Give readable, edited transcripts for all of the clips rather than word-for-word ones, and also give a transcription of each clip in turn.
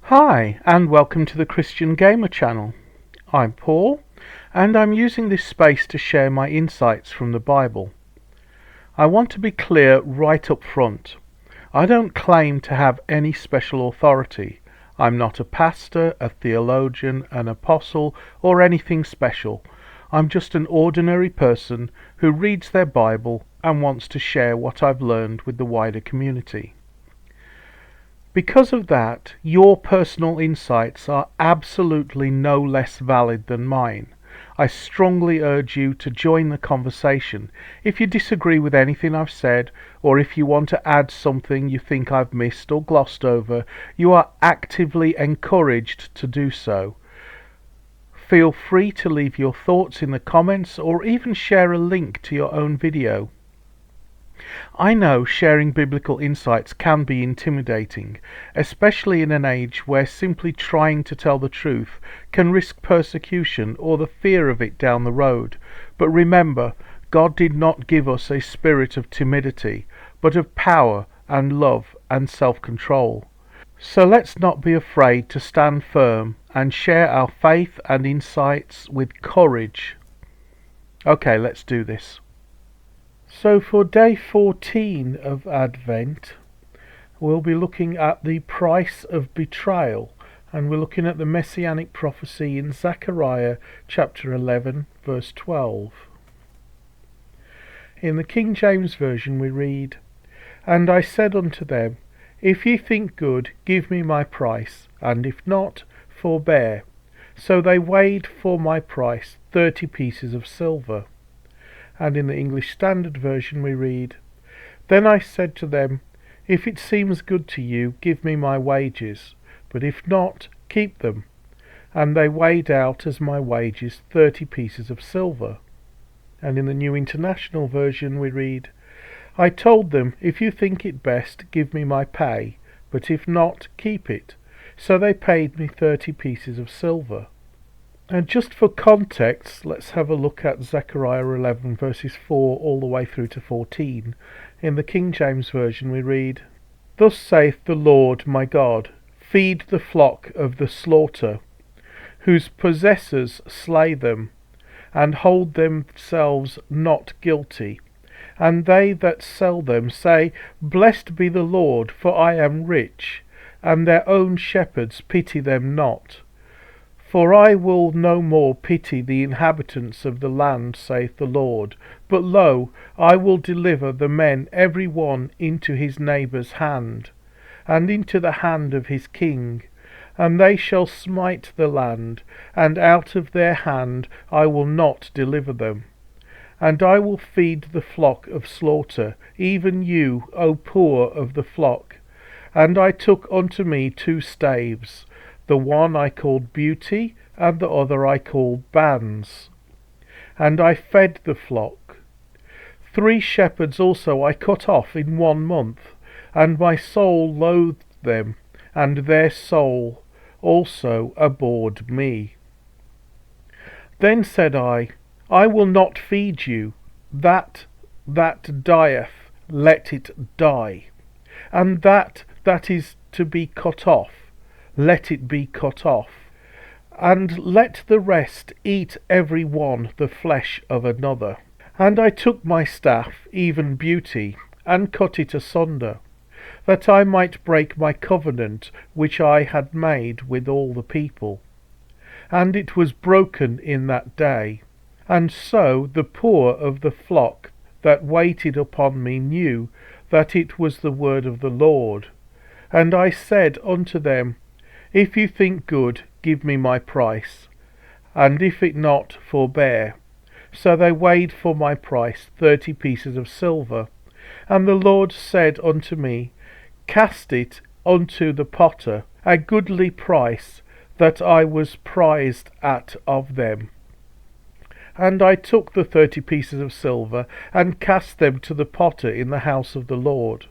Hi, and welcome to the Christian Gamer channel. I'm Paul, and I'm using this space to share my insights from the Bible. I want to be clear right up front. I don't claim to have any special authority. I'm not a pastor, a theologian, an apostle, or anything special. I'm just an ordinary person who reads their Bible and wants to share what I've learned with the wider community. Because of that, your personal insights are absolutely no less valid than mine. I strongly urge you to join the conversation. If you disagree with anything I've said, or if you want to add something you think I've missed or glossed over, you are actively encouraged to do so. Feel free to leave your thoughts in the comments or even share a link to your own video. I know sharing biblical insights can be intimidating, especially in an age where simply trying to tell the truth can risk persecution or the fear of it down the road. But remember, God did not give us a spirit of timidity, but of power and love and self-control. So let's not be afraid to stand firm and share our faith and insights with courage. Okay, let's do this. So for day 14 of Advent, we'll be looking at the price of betrayal, and we're looking at the messianic prophecy in Zechariah chapter 11 verse 12. In the King James Version we read, "And I said unto them, If ye think good, give me my price, and if not, forbear. So they weighed for my price 30 pieces of silver." And in the English Standard Version we read, "Then I said to them, If it seems good to you, give me my wages, but if not, keep them. And they weighed out as my wages 30 pieces of silver." And in the New International Version we read, "I told them, If you think it best, give me my pay, but if not, keep it. So they paid me 30 pieces of silver." And just for context, let's have a look at Zechariah 11 verses 4 all the way through to 14. In the King James Version we read, "Thus saith the Lord my God, Feed the flock of the slaughter, whose possessors slay them, and hold themselves not guilty. And they that sell them say, Blessed be the Lord, for I am rich, and their own shepherds pity them not. For I will no more pity the inhabitants of the land, saith the Lord. But lo, I will deliver the men every one into his neighbour's hand, and into the hand of his king. And they shall smite the land, and out of their hand I will not deliver them. And I will feed the flock of slaughter, even you, O poor of the flock. And I took unto me 2 staves, the one I called Beauty, and the other I called Bands. And I fed the flock. 3 shepherds also I cut off in 1 month, and my soul loathed them, and their soul also abhorred me. Then said I will not feed you. That dieth, let it die. And that is to be cut off, let it be cut off. And let the rest eat every one the flesh of another. And I took my staff, even Beauty, and cut it asunder, that I might break my covenant which I had made with all the people. And it was broken in that day. And so the poor of the flock that waited upon me knew that it was the word of the Lord. And I said unto them, If you think good, give me my price, and if it not, forbear. So they weighed for my price 30 pieces of silver. And the Lord said unto me, Cast it unto the potter, a goodly price that I was prized at of them. And I took the 30 pieces of silver, and cast them to the potter in the house of the Lord.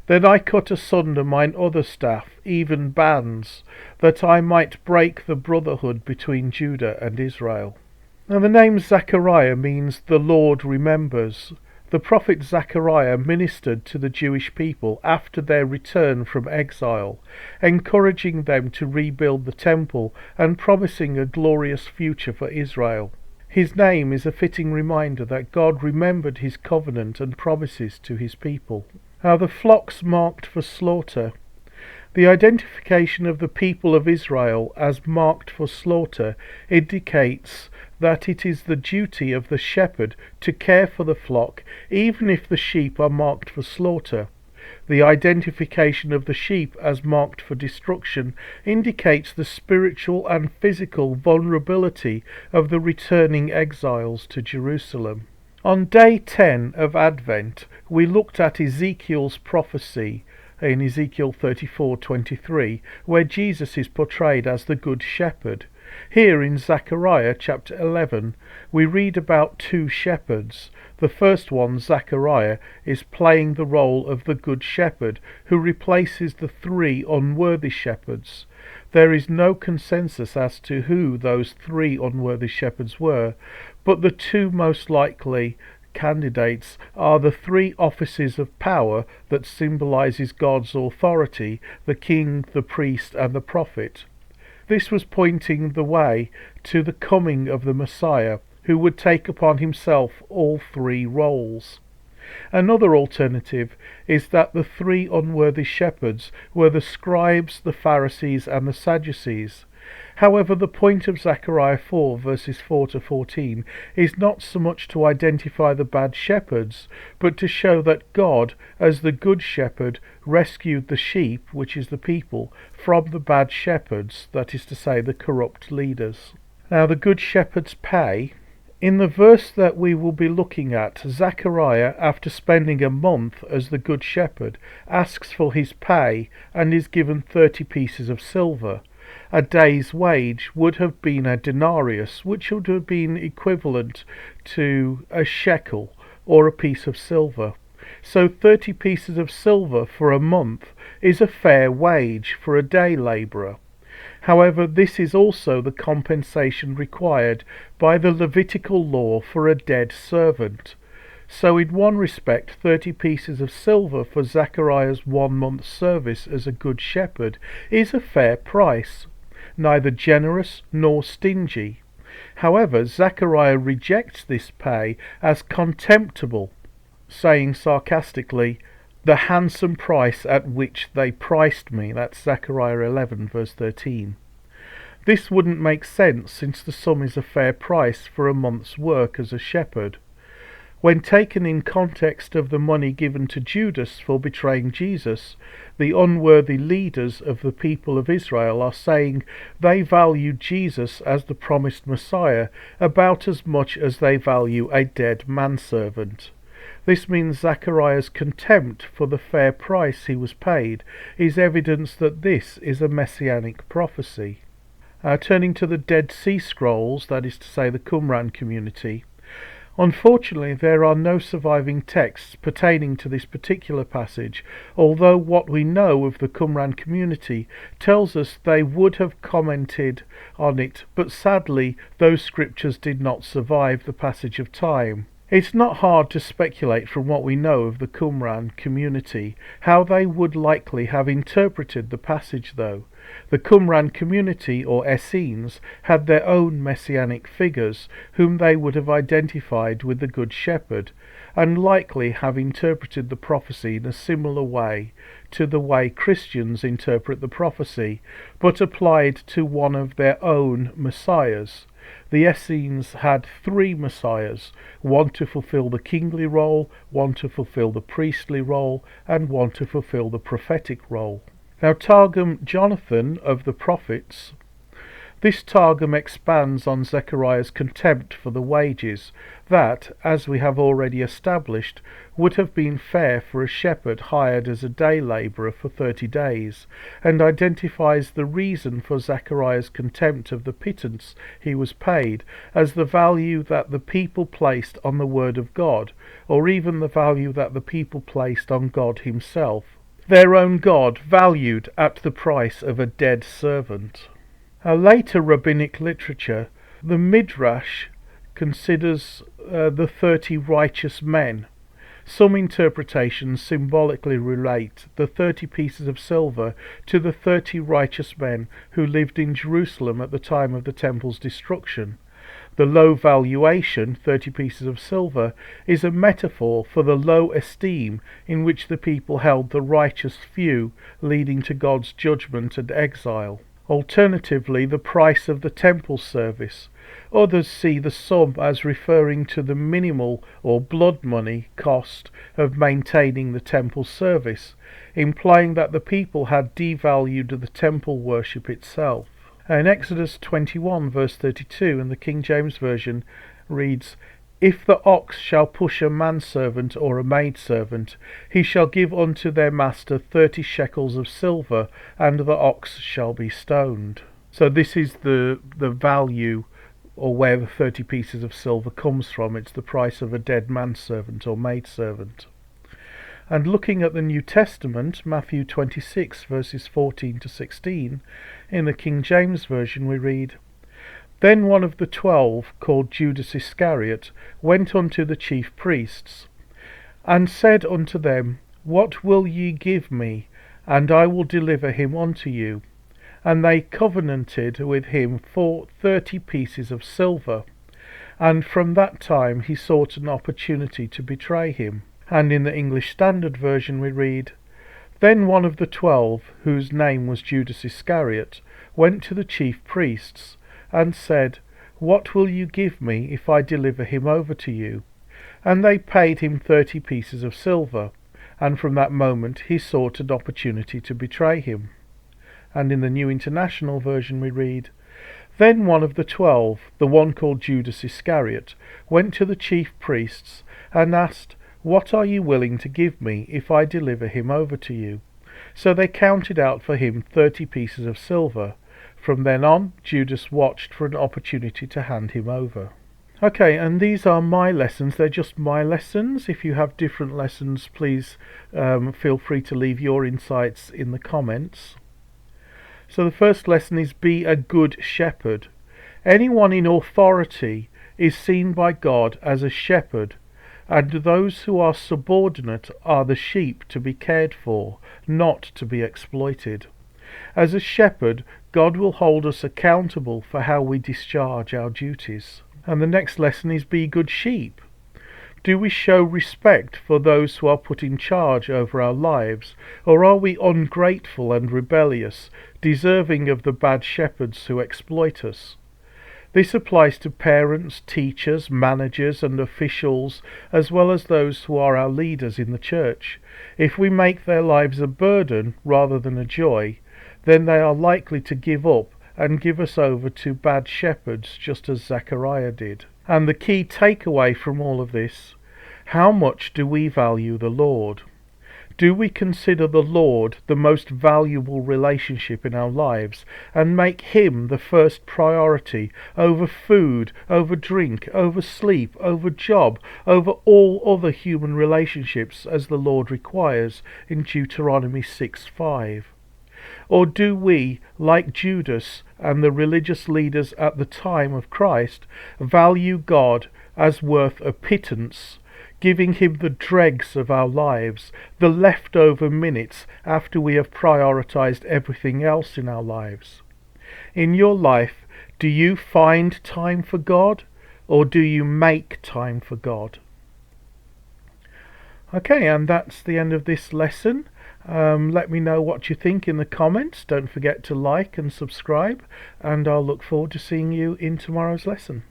Then I cut asunder mine other staff, even Bands, that I might break the brotherhood between Judah and Israel. Now the name Zechariah means the Lord remembers. The prophet Zechariah ministered to the Jewish people after their return from exile, encouraging them to rebuild the temple and promising a glorious future for Israel. His name is a fitting reminder that God remembered his covenant and promises to his people. Now the flocks marked for slaughter. The identification of the people of Israel as marked for slaughter indicates that it is the duty of the shepherd to care for the flock, even if the sheep are marked for slaughter. The identification of the sheep as marked for destruction indicates the spiritual and physical vulnerability of the returning exiles to Jerusalem. On day 10 of Advent, we looked at Ezekiel's prophecy in Ezekiel 34:23, where Jesus is portrayed as the Good Shepherd. Here in Zechariah chapter 11, we read about two shepherds. The first one, Zechariah, is playing the role of the Good Shepherd, who replaces the three unworthy shepherds. There is no consensus as to who those three unworthy shepherds were, but the two most likely candidates are the three offices of power that symbolizes God's authority: the king, the priest, and the prophet. This was pointing the way to the coming of the Messiah, who would take upon himself all three roles. Another alternative is that the three unworthy shepherds were the scribes, the Pharisees, and the Sadducees. However, the point of Zechariah 4 verses 4 to 14 is not so much to identify the bad shepherds, but to show that God, as the good shepherd, rescued the sheep, which is the people, from the bad shepherds, that is to say, the corrupt leaders. Now, the good shepherd's pay. In the verse that we will be looking at, Zechariah, after spending a month as the good shepherd, asks for his pay and is given 30 pieces of silver. A day's wage would have been a denarius, which would have been equivalent to a shekel or a piece of silver. So 30 pieces of silver for a month is a fair wage for a day labourer. However, this is also the compensation required by the Levitical law for a dead servant. So in one respect, 30 pieces of silver for Zechariah's 1 month's service as a good shepherd is a fair price, neither generous nor stingy. However, Zechariah rejects this pay as contemptible, saying sarcastically, "The handsome price at which they priced me." That's Zechariah 11 verse 13. This wouldn't make sense, since the sum is a fair price for a month's work as a shepherd. When taken in context of the money given to Judas for betraying Jesus, the unworthy leaders of the people of Israel are saying they value Jesus as the promised Messiah about as much as they value a dead manservant. This means Zechariah's contempt for the fair price he was paid is evidence that this is a messianic prophecy. Turning to the Dead Sea Scrolls, that is to say the Qumran community, unfortunately there are no surviving texts pertaining to this particular passage, although what we know of the Qumran community tells us they would have commented on it, but sadly those scriptures did not survive the passage of time. It's not hard to speculate from what we know of the Qumran community how they would likely have interpreted the passage, though. The Qumran community, or Essenes, had their own messianic figures, whom they would have identified with the Good Shepherd, and likely have interpreted the prophecy in a similar way to the way Christians interpret the prophecy, but applied to one of their own messiahs. The Essenes had 3 messiahs, one to fulfill the kingly role, one to fulfill the priestly role, and one to fulfill the prophetic role. Now, Targum Jonathan of the Prophets. This Targum expands on Zechariah's contempt for the wages that, as we have already established, would have been fair for a shepherd hired as a day labourer for 30 days, and identifies the reason for Zechariah's contempt of the pittance he was paid as the value that the people placed on the word of God, or even the value that the people placed on God himself. Their own God valued at the price of a dead servant. Later rabbinic literature, the Midrash considers the 30 righteous men Some interpretations symbolically relate the 30 pieces of silver to the 30 righteous men who lived in Jerusalem at the time of the temple's destruction. The low valuation, 30 pieces of silver, is a metaphor for the low esteem in which the people held the righteous few, leading to God's judgment and exile. Alternatively, the price of the temple service. Others see the sum as referring to the minimal or blood money cost of maintaining the temple service, implying that the people had devalued the temple worship itself. In Exodus 21 verse 32 in the King James Version reads, "If the ox shall push a manservant or a maidservant, he shall give unto their master 30 shekels of silver, and the ox shall be stoned." So this is the value, or where the 30 pieces of silver comes from. It's the price of a dead manservant or maidservant. And looking at the New Testament, Matthew 26 verses 14 to 16, in the King James Version we read, "Then one of the 12, called Judas Iscariot, went unto the chief priests, and said unto them, What will ye give me, and I will deliver him unto you? And they covenanted with him for 30 pieces of silver. And from that time he sought an opportunity to betray him." And in the English Standard Version we read, "Then one of the 12, whose name was Judas Iscariot, went to the chief priests, and said, What will you give me if I deliver him over to you? And they paid him 30 pieces of silver, and from that moment he sought an opportunity to betray him." And in the New International Version we read, "Then one of the 12, the one called Judas Iscariot, went to the chief priests, and asked, What are you willing to give me if I deliver him over to you? So they counted out for him 30 pieces of silver. From then on, Judas watched for an opportunity to hand him over." Okay, and these are my lessons. They're just my lessons. If you have different lessons, please feel free to leave your insights in the comments. So the first lesson is be a good shepherd. Anyone in authority is seen by God as a shepherd, and those who are subordinate are the sheep to be cared for, not to be exploited. As a shepherd, God will hold us accountable for how we discharge our duties. And the next lesson is be good sheep. Do we show respect for those who are put in charge over our lives, or are we ungrateful and rebellious, deserving of the bad shepherds who exploit us? This applies to parents, teachers, managers and officials, as well as those who are our leaders in the church. If we make their lives a burden rather than a joy, then they are likely to give up and give us over to bad shepherds, just as Zechariah did. And the key takeaway from all of this: how much do we value the Lord? Do we consider the Lord the most valuable relationship in our lives, and make Him the first priority over food, over drink, over sleep, over job, over all other human relationships, as the Lord requires in Deuteronomy 6:5? Or do we, like Judas and the religious leaders at the time of Christ, value God as worth a pittance, giving Him the dregs of our lives, the leftover minutes after we have prioritized everything else in our lives? In your life, do you find time for God, or do you make time for God? Okay, and that's the end of this lesson. Let me know what you think in the comments. Don't forget to like and subscribe, and I'll look forward to seeing you in tomorrow's lesson.